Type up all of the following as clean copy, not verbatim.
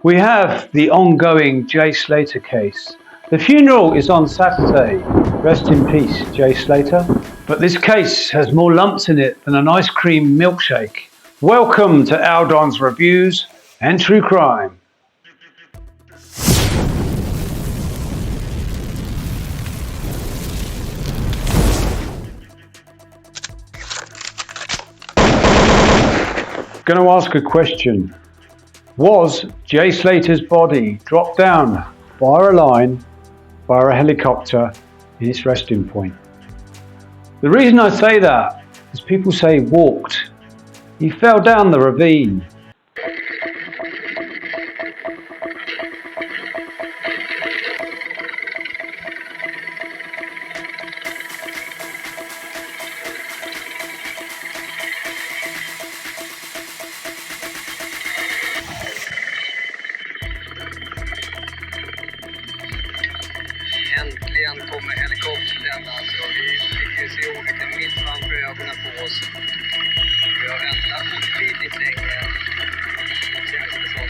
We have the ongoing Jay Slater case. The funeral is on Saturday. Rest in peace, Jay Slater. But this case has more lumps in it than an ice cream milkshake. Welcome to Aldon's Reviews and True Crime. Going to ask a question. Was Jay Slater's body dropped down via a line, via a helicopter in its resting point? The reason I say that is people say walked. He fell down the ravine. Äntligen kommer helikoptern, alltså vi fick ju se olyckan mitt framför ögonen på oss. Vi har väntat otydligt länge, känns det som.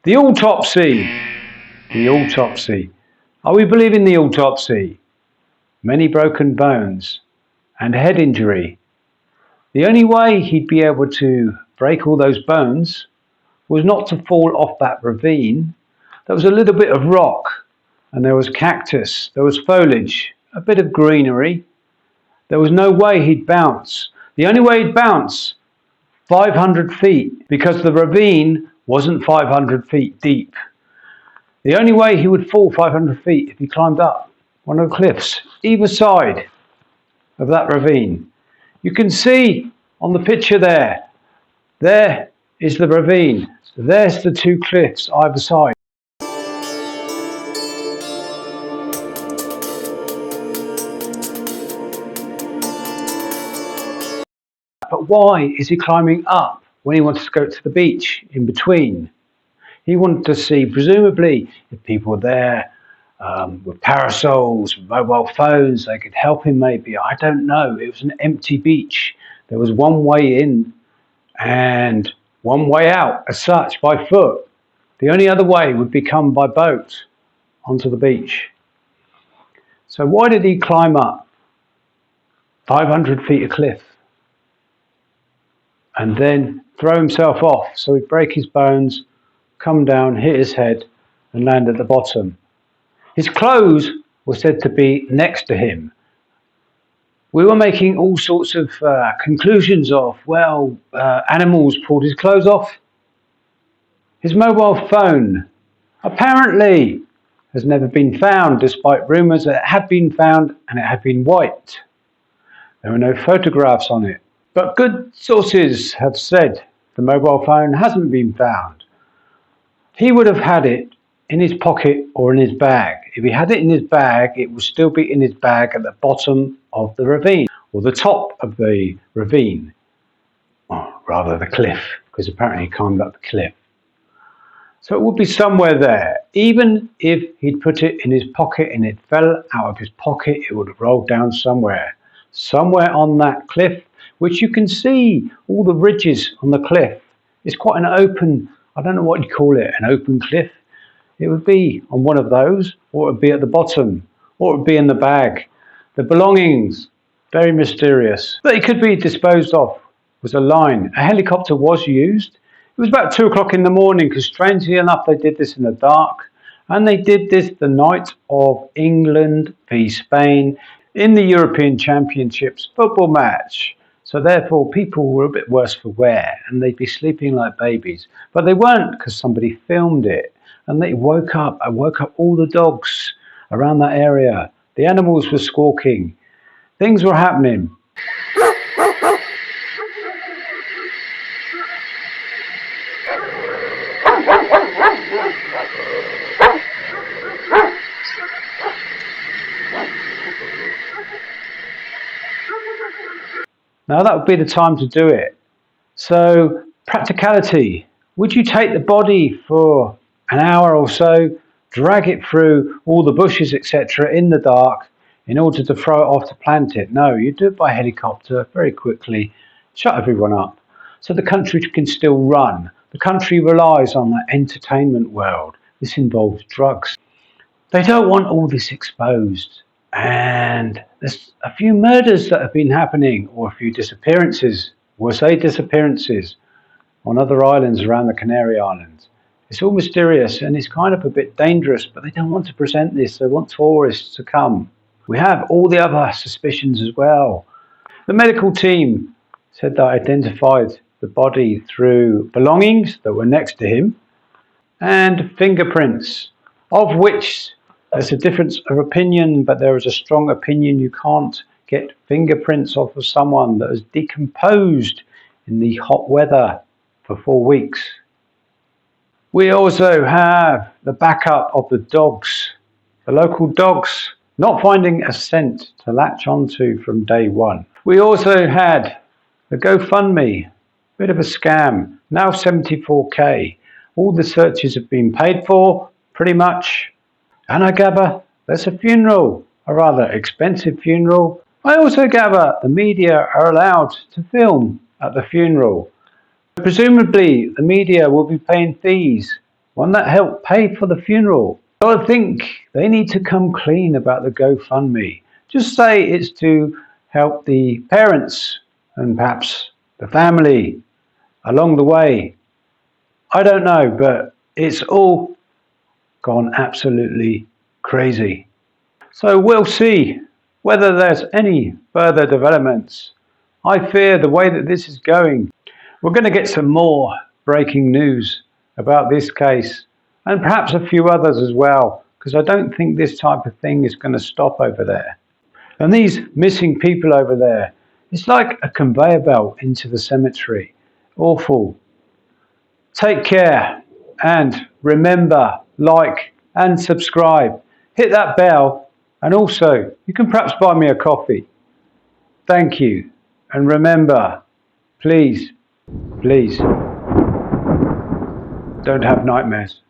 The autopsy. The autopsy. Are we believing the autopsy? Many broken bones and head injury. The only way he'd be able to break all those bones was not to fall off that ravine. There was a little bit of rock and there was cactus, there was foliage, a bit of greenery. There was no way he'd bounce. The only way he'd bounce, 500 feet, because the ravine wasn't 500 feet deep. The only way he would fall 500 feet if he climbed up one of the cliffs, either side of that ravine. You can see on the picture there is the ravine. So there's the two cliffs either side. But why is he climbing up when he wanted to go to the beach in between? He wanted to see, presumably, if people were there with parasols, mobile phones, they could help him maybe. I don't know. It was an empty beach. There was one way in and one way out, as such, by foot. The only other way would be come by boat onto the beach. So why did he climb up 500 feet of cliff and then throw himself off so he'd break his bones, come down, hit his head and land at the bottom? His clothes were said to be next to him. We were making all sorts of conclusions of, animals pulled his clothes off. His mobile phone apparently has never been found, despite rumours that it had been found and it had been wiped. There were no photographs on it. But good sources have said the mobile phone hasn't been found. He would have had it in his pocket or in his bag. If he had it in his bag, it would still be in his bag at the bottom of the ravine, or the top of the ravine, or rather the cliff, because apparently he climbed up the cliff. So it would be somewhere there. Even if he'd put it in his pocket and it fell out of his pocket, it would have rolled down somewhere on that cliff, which you can see all the ridges on the cliff. It's quite an open, I don't know what you call it, an open cliff. It would be on one of those, or it would be at the bottom, or it would be in the bag. The belongings, very mysterious. That it could be disposed of was a line. A helicopter was used. It was about 2 o'clock in the morning, because strangely enough they did this in the dark, and they did this the night of England v Spain in the European Championships football match. So therefore people were a bit worse for wear and they'd be sleeping like babies. But they weren't, because somebody filmed it. And they woke up all the dogs around that area. The animals were squawking. things were happening. Now that would be the time to do it. So, practicality. Would you take the body for an hour or so, drag it through all the bushes, etc., in the dark in order to throw it off to plant it? No, you do it by helicopter very quickly, shut everyone up. So the country can still run. The country relies on that entertainment world. This involves drugs. They don't want all this exposed. And there's a few murders that have been happening, or a few disappearances. We'll say disappearances on other islands around the Canary Islands. It's all mysterious and it's kind of a bit dangerous, but they don't want to present this. They want tourists to come. We have all the other suspicions as well. The medical team said they identified the body through belongings that were next to him and fingerprints, of which there's a difference of opinion, but there is a strong opinion you can't get fingerprints off of someone that has decomposed in the hot weather for 4 weeks. We also have the backup of the dogs, the local dogs not finding a scent to latch onto from day one. We also had the GoFundMe, bit of a scam, now 74k. All the searches have been paid for, pretty much. And I gather there's a funeral, a rather expensive funeral. I also gather the media are allowed to film at the funeral. Presumably the media will be paying fees, one that helped pay for the funeral. So I think they need to come clean about the GoFundMe. Just say it's to help the parents and perhaps the family along the way. I don't know, but it's all gone absolutely crazy. So we'll see whether there's any further developments. I fear the way that this is going, we're going to get some more breaking news about this case and perhaps a few others as well, because I don't think this type of thing is going to stop over there. And these missing people over there, it's like a conveyor belt into the cemetery. Awful. Take care and remember, like and subscribe. Hit that bell, and also you can perhaps buy me a coffee. Thank you. And remember, please, don't have nightmares.